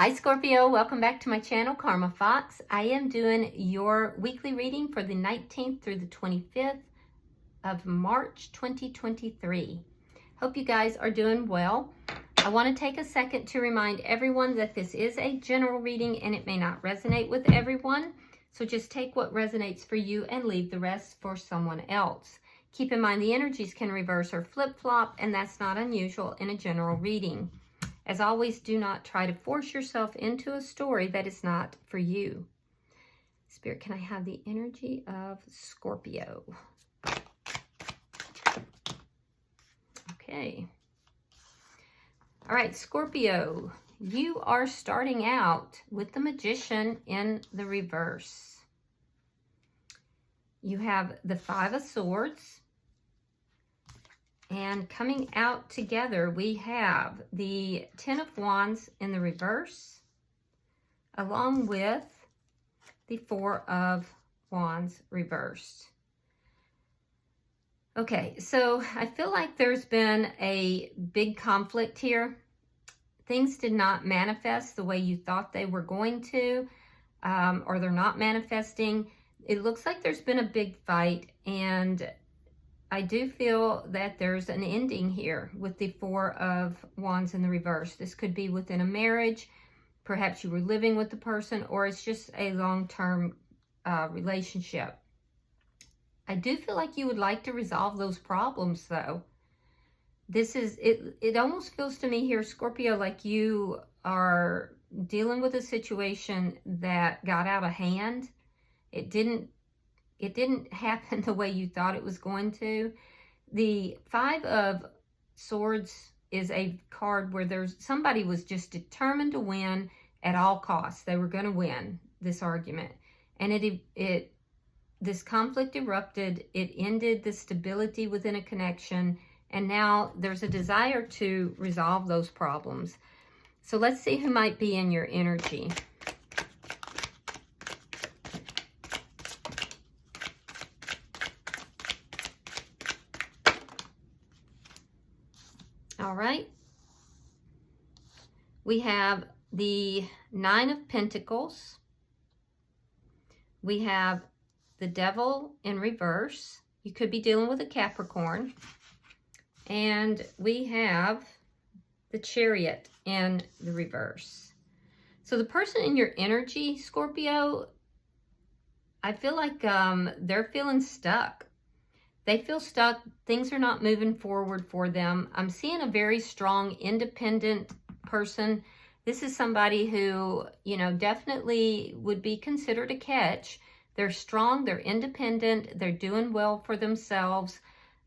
Hi Scorpio, welcome back to my channel, Karma Fox. I am doing your weekly reading for the 19th through the 25th of March 2023. Hope you guys are doing well. I want to take a second to remind everyone that this is a general reading and it may not resonate with everyone. So just take what resonates for you and leave the rest for someone else. Keep in mind the energies can reverse or flip-flop, and that's not unusual in a general reading. As always, do not try to force yourself into a story that is not for you. Spirit, can I have the energy of Scorpio? Okay. All right, Scorpio, you are starting out with the Magician in the reverse. You have the Five of Swords. And coming out together, we have the Ten of Wands in the reverse, along with the Four of Wands reversed. Okay, so I feel like there's been a big conflict here. Things did not manifest the way you thought they were going to, or they're not manifesting. It looks like there's been a big fight, and I do feel that there's an ending here with the Four of Wands in the reverse. This could be within a marriage. Perhaps you were living with the person, or it's just a long-term relationship. I do feel like you would like to resolve those problems, though. This is, it almost feels to me here, Scorpio, like you are dealing with a situation that got out of hand. It didn't happen the way you thought it was going to. The Five of Swords is a card where somebody was just determined to win at all costs. They were going to win this argument. And this conflict erupted. It ended the stability within a connection. And now there's a desire to resolve those problems. So let's see who might be in your energy. All right, we have the Nine of Pentacles. We have the Devil in reverse. You could be dealing with a Capricorn. And we have the Chariot in the reverse. So the person in your energy, Scorpio, I feel like they're feeling stuck. They feel stuck. Things are not moving forward for them. I'm seeing a very strong, independent person. This is somebody who, you know, definitely would be considered a catch. They're strong, they're independent, they're doing well for themselves.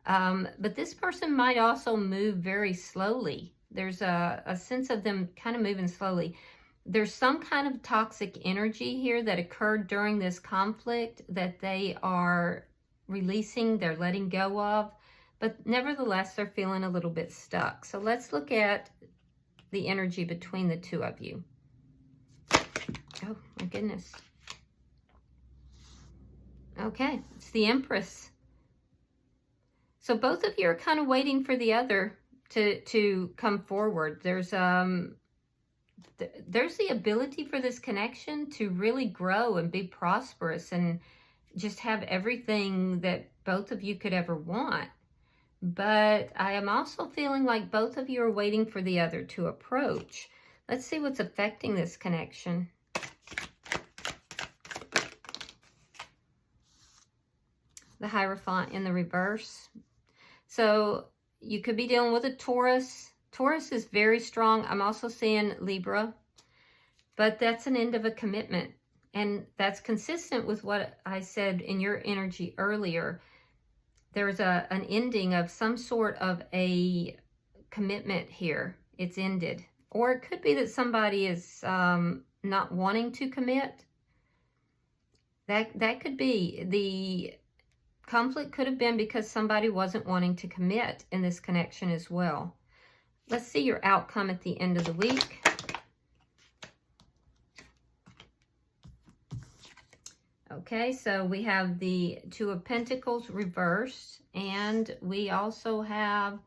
But this person might also move very slowly. There's a sense of them kind of moving slowly. There's some kind of toxic energy here that occurred during this conflict that they are releasing, they're letting go of, but nevertheless they're feeling a little bit stuck. So let's look at the energy between the two of you. Oh my goodness. Okay, it's the Empress. So both of you are kind of waiting for the other to come forward. There's the ability for this connection to really grow and be prosperous and just have everything that both of you could ever want. But I am also feeling like both of you are waiting for the other to approach. Let's see what's affecting this connection. The Hierophant in the reverse. So you could be dealing with a Taurus. Taurus is very strong. I'm also seeing Libra. But that's an end of a commitment. And that's consistent with what I said in your energy earlier. There's an ending of some sort of a commitment here. It's ended. Or it could be that somebody is not wanting to commit. That could be. The conflict could have been because somebody wasn't wanting to commit in this connection as well. Let's see your outcome at the end of the week. Okay, so we have the Two of Pentacles reversed, and we also have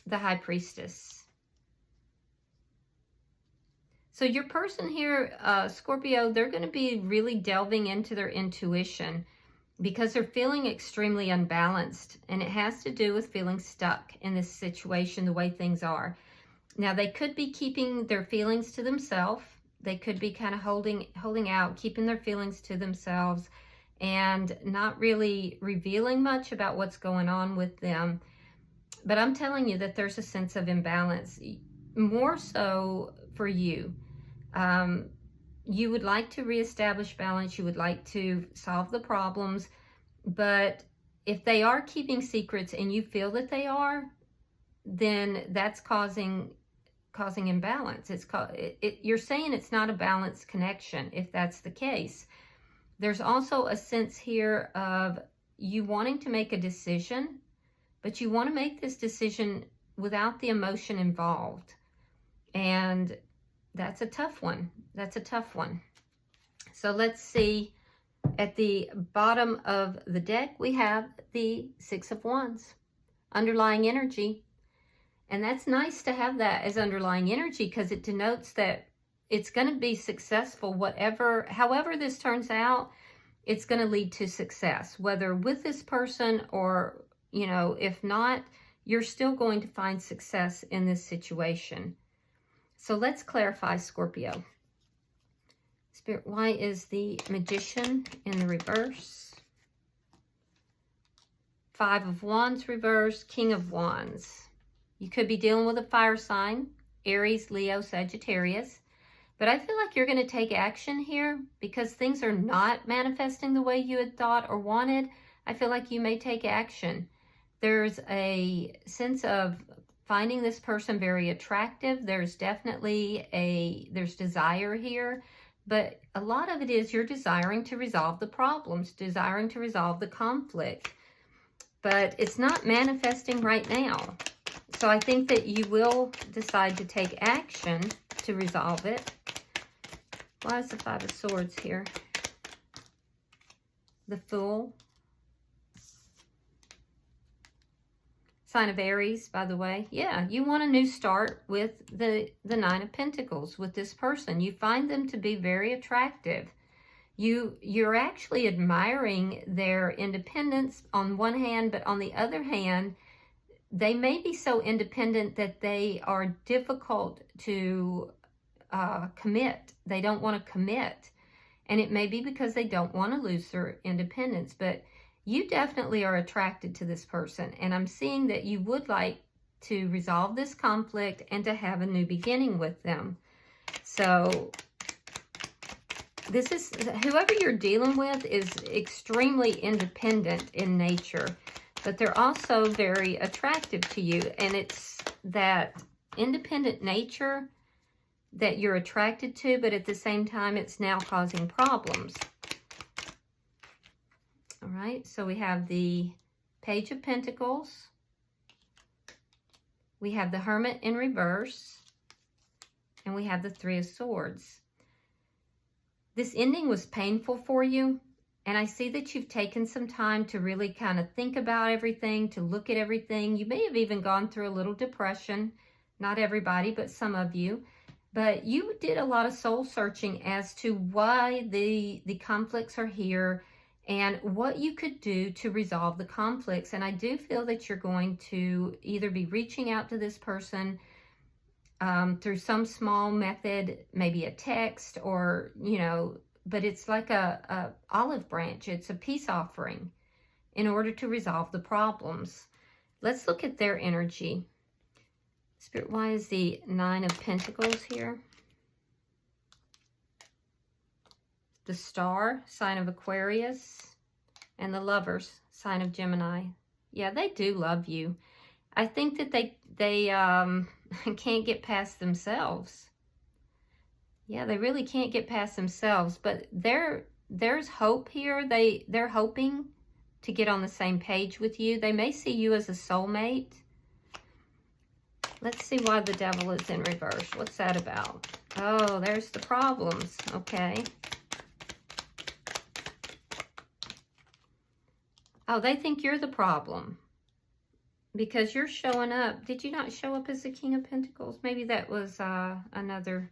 the High Priestess. So your person here, Scorpio, they're going to be really delving into their intuition because they're feeling extremely unbalanced. And it has to do with feeling stuck in this situation, the way things are. Now, they could be keeping their feelings to themselves. They could be kind of holding out, keeping their feelings to themselves and not really revealing much about what's going on with them. But I'm telling you that there's a sense of imbalance, more so for you. You would like to reestablish balance. You would like to solve the problems. But if they are keeping secrets and you feel that they are, then that's causing imbalance. You're saying it's not a balanced connection if that's the case. There's also a sense here of you wanting to make a decision, but you want to make this decision without the emotion involved. And that's a tough one. That's a tough one. So let's see. At the bottom of the deck, we have the Six of Wands, underlying energy. And that's nice to have that as underlying energy because it denotes that it's going to be successful, however this turns out, it's going to lead to success, whether with this person or, you know, if not, you're still going to find success in this situation. So let's clarify, Scorpio. Spirit, why is the Magician in the reverse? Five of Wands reverse, King of Wands. You could be dealing with a fire sign, Aries, Leo, Sagittarius. But I feel like you're going to take action here because things are not manifesting the way you had thought or wanted. I feel like you may take action. There's a sense of finding this person very attractive. There's definitely there's desire here. But a lot of it is you're desiring to resolve the problems, desiring to resolve the conflict. But it's not manifesting right now. So I think that you will decide to take action to resolve it. Why is the Five of Swords here? The Fool. Sign of Aries, by the way. Yeah, you want a new start with the Nine of Pentacles with this person. You find them to be very attractive. You're actually admiring their independence on one hand, but on the other hand, they may be so independent that they are difficult to commit. They don't want to commit. And it may be because they don't want to lose their independence. But you definitely are attracted to this person. And I'm seeing that you would like to resolve this conflict and to have a new beginning with them. So this is, whoever you're dealing with is extremely independent in nature. But they're also very attractive to you. And it's that independent nature that you're attracted to, but at the same time, it's now causing problems. All right, so we have the Page of Pentacles. We have the Hermit in reverse. And we have the Three of Swords. This ending was painful for you. And I see that you've taken some time to really kind of think about everything, to look at everything. You may have even gone through a little depression. Not everybody, but some of you. But you did a lot of soul searching as to why the conflicts are here and what you could do to resolve the conflicts. And I do feel that you're going to either be reaching out to this person through some small method, maybe a text or, you know, but it's like a olive branch. It's a peace offering in order to resolve the problems. Let's look at their energy. Spirit, why is the Nine of Pentacles here? The Star, sign of Aquarius, and the Lovers, sign of Gemini. Yeah, they do love you. I think that they can't get past themselves. Yeah, they really can't get past themselves, but there's hope here. They're hoping to get on the same page with you. They may see you as a soulmate. Let's see why the Devil is in reverse. What's that about? Oh, there's the problems. Okay. Oh, they think you're the problem because you're showing up. Did you not show up as the King of Pentacles? Maybe that was another.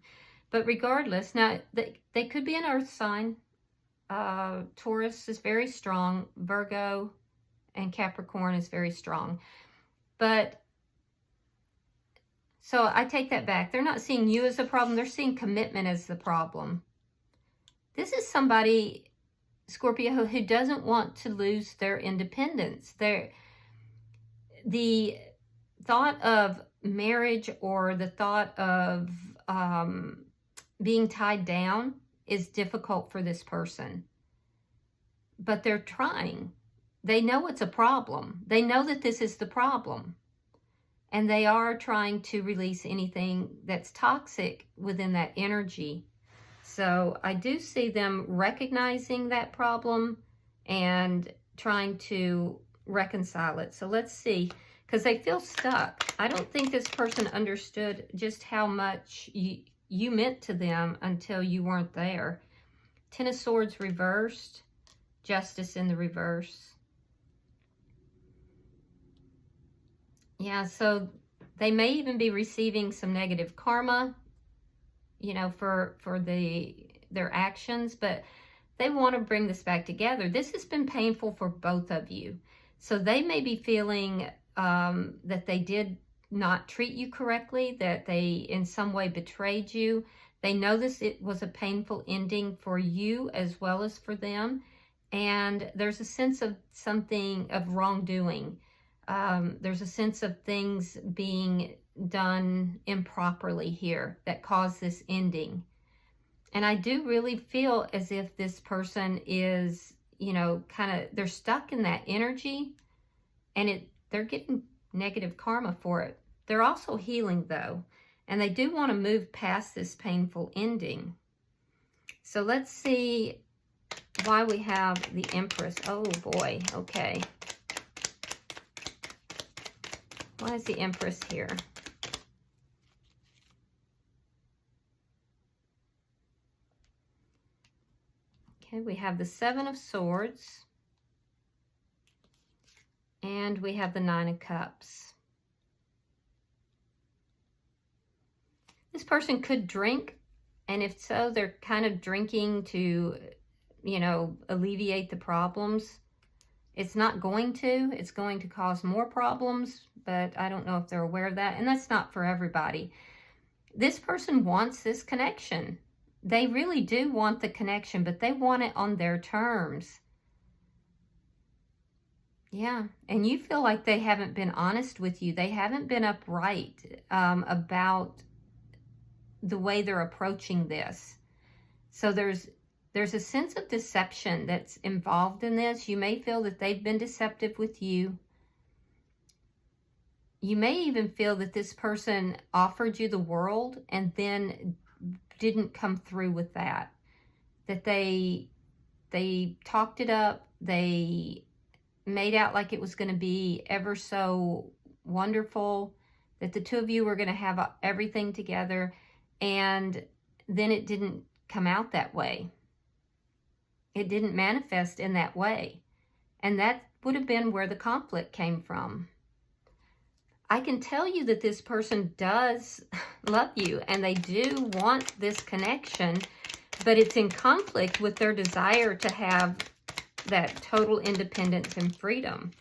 But regardless, now they could be an earth sign. Taurus is very strong. Virgo and Capricorn is very strong. But so I take that back. They're not seeing you as a problem. They're seeing commitment as the problem. This is somebody, Scorpio, who doesn't want to lose their independence. The thought of marriage or the thought of being tied down is difficult for this person. But they're trying. They know it's a problem. They know that this is the problem. And they are trying to release anything that's toxic within that energy. So I do see them recognizing that problem and trying to reconcile it. So let's see, because they feel stuck. I don't think this person understood just how much you meant to them until you weren't there. Ten of Swords reversed, Justice in the reverse. Yeah, so they may even be receiving some negative karma, you know, for their actions, but they want to bring this back together. This has been painful for both of you. So they may be feeling that they did not treat you correctly, that they in some way betrayed you. They know it was a painful ending for you as well as for them. And there's a sense of something of wrongdoing. There's a sense of things being done improperly here that caused this ending. And I do really feel as if this person is, you know, they're stuck in that energy, and they're getting negative karma for it. They're also healing though, and they do want to move past this painful ending. So let's see why we have the Empress. Oh boy, okay. Why is the Empress here? Okay, we have the Seven of Swords. And we have the Nine of Cups. This person could drink, and if so, they're kind of drinking to, you know, alleviate the problems. It's not going to. It's going to cause more problems, but I don't know if they're aware of that, and that's not for everybody. This person wants this connection. They really do want the connection, but they want it on their terms. Yeah, and you feel like they haven't been honest with you. They haven't been upright about the way they're approaching this. So there's a sense of deception that's involved in this. You may feel that they've been deceptive with you. You may even feel that this person offered you the world and then didn't come through with that. That they talked it up. They made out like it was going to be ever so wonderful, that the two of you were going to have everything together, and then it didn't come out that way. It didn't manifest in that way. And that would have been where the conflict came from. I can tell you that this person does love you and they do want this connection, but it's in conflict with their desire to have that total independence and freedom.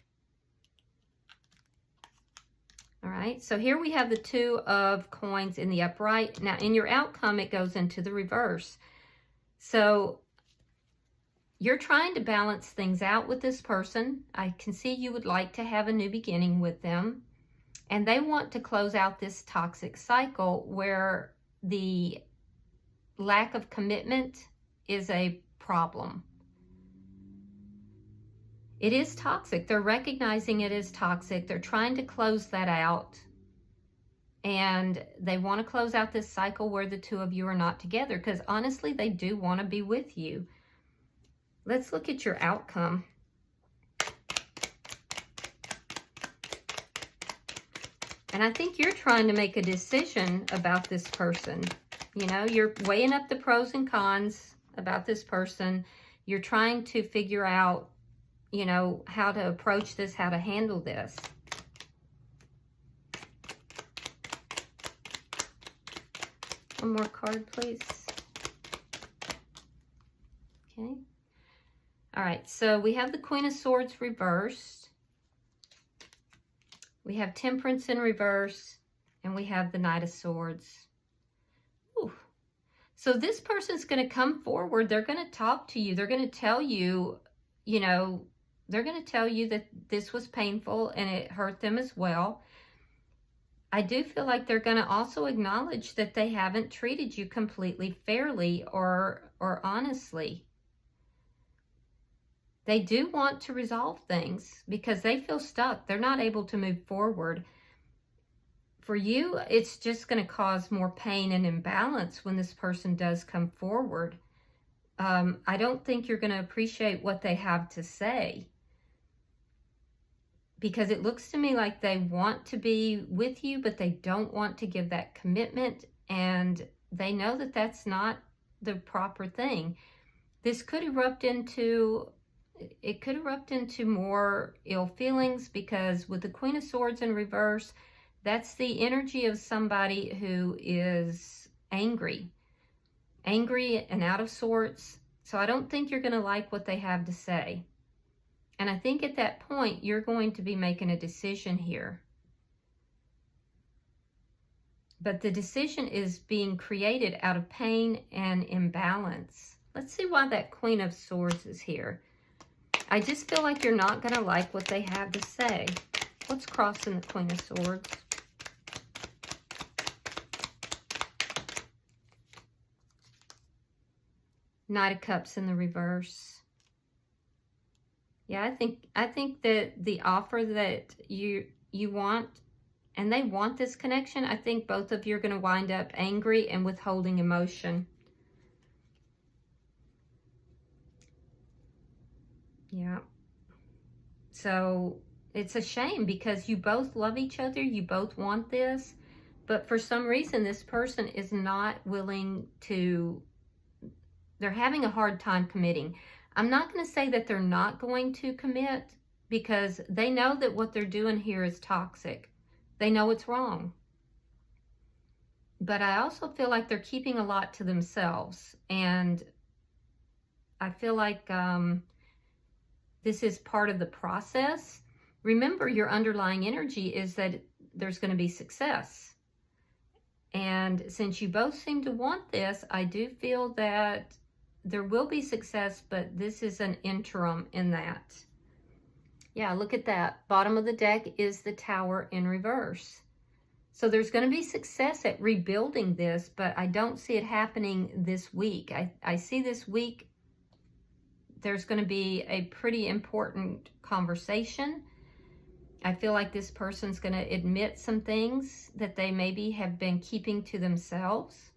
All right, so here we have the Two of Coins in the upright. Now, in your outcome, it goes into the reverse. So you're trying to balance things out with this person. I can see you would like to have a new beginning with them. And they want to close out this toxic cycle where the lack of commitment is a problem. It is toxic. They're recognizing it as toxic. They're trying to close that out. And they want to close out this cycle where the two of you are not together, because honestly, they do want to be with you. Let's look at your outcome. And I think you're trying to make a decision about this person. You know, you're weighing up the pros and cons about this person. You're trying to figure out, you know, how to approach this, how to handle this. One more card, please. Okay. All right, so we have the Queen of Swords reversed. We have Temperance in reverse, and we have the Knight of Swords. Ooh. So this person's going to come forward. They're going to talk to you. They're going to tell you, you know, they're going to tell you that this was painful and it hurt them as well. I do feel like they're going to also acknowledge that they haven't treated you completely fairly or honestly. They do want to resolve things because they feel stuck. They're not able to move forward. For you, it's just going to cause more pain and imbalance when this person does come forward. I don't think you're going to appreciate what they have to say, because it looks to me like they want to be with you, but they don't want to give that commitment, and they know that that's not the proper thing. This could erupt into... it could erupt into more ill feelings, because with the Queen of Swords in reverse, that's the energy of somebody who is angry and out of sorts. So I don't think you're going to like what they have to say. And I think at that point, you're going to be making a decision here. But the decision is being created out of pain and imbalance. Let's see why that Queen of Swords is here. I just feel like you're not going to like what they have to say. What's crossing the Queen of Swords? Knight of Cups in the reverse. Yeah, I think that the offer that you want, and they want this connection, I think both of you are going to wind up angry and withholding emotion. Yeah. So it's a shame because you both love each other. You both want this. But for some reason, this person is not willing to... they're having a hard time committing. I'm not going to say that they're not going to commit, because they know that what they're doing here is toxic. They know it's wrong. But I also feel like they're keeping a lot to themselves. And I feel like... this is part of the process. Remember, your underlying energy is that there's going to be success. And since you both seem to want this, I do feel that there will be success, but this is an interim in that. Yeah, look at that. Bottom of the deck is the Tower in reverse. So there's going to be success at rebuilding this, but I don't see it happening this week. I see this week there's going to be a pretty important conversation. I feel like this person's going to admit some things that they maybe have been keeping to themselves.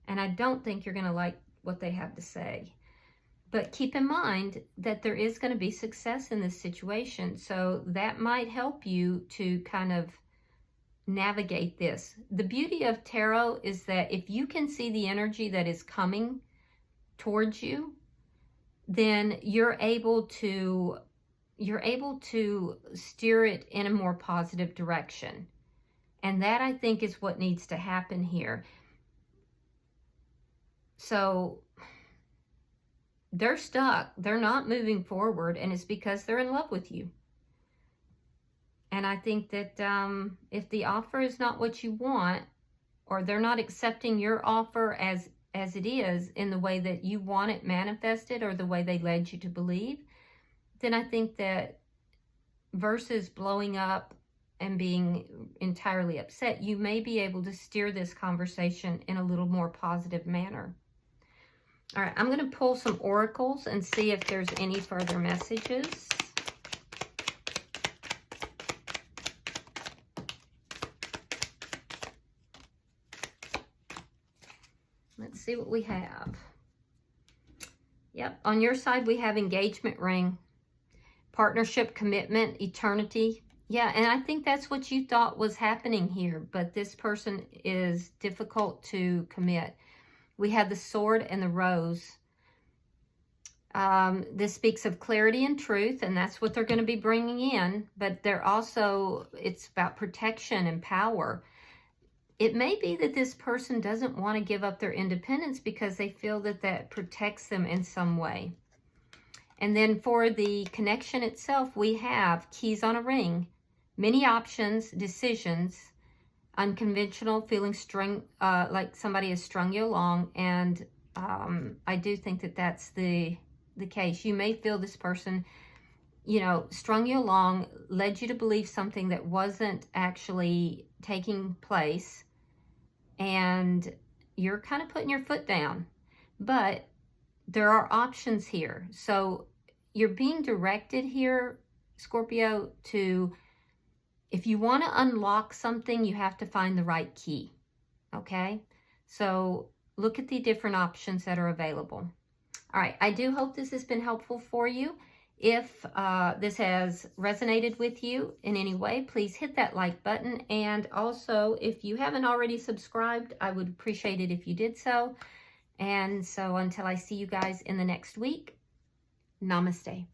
And I don't think you're going to like what they have to say. But keep in mind that there is going to be success in this situation. So that might help you to kind of navigate this. The beauty of tarot is that if you can see the energy that is coming towards you, then you're able to steer it in a more positive direction. And that, I think, is what needs to happen here. So they're stuck. They're not moving forward, and it's because they're in love with you. And I think that if the offer is not what you want, or they're not accepting your offer as it is in the way that you want it manifested or the way they led you to believe, then I think that versus blowing up and being entirely upset, you may be able to steer this conversation in a little more positive manner. All right, I'm going to pull some oracles and see if there's any further messages. Let's see what we have. Yep, on your side we have engagement ring, partnership, commitment, eternity. Yeah, and I think that's what you thought was happening here, but this person is difficult to commit. We have the sword and the rose. This speaks of clarity and truth, and that's what they're going to be bringing in, but they're also, it's about protection and power. it may be that this person doesn't want to give up their independence because they feel that that protects them in some way. And then for the connection itself, we have keys on a ring, many options, decisions, unconventional, feeling strung, like somebody has strung you along. And I do think that that's the case. You may feel this person, you know, strung you along, led you to believe something that wasn't actually taking place. And you're kind of putting your foot down. But there are options here. So you're being directed here, Scorpio, to, if you want to unlock something, you have to find the right key. Okay? So look at the different options that are available. All right. I do hope this has been helpful for you. If this has resonated with you in any way, please hit that like button. And also, if you haven't already subscribed, I would appreciate it if you did so. And so until I see you guys in the next week, namaste.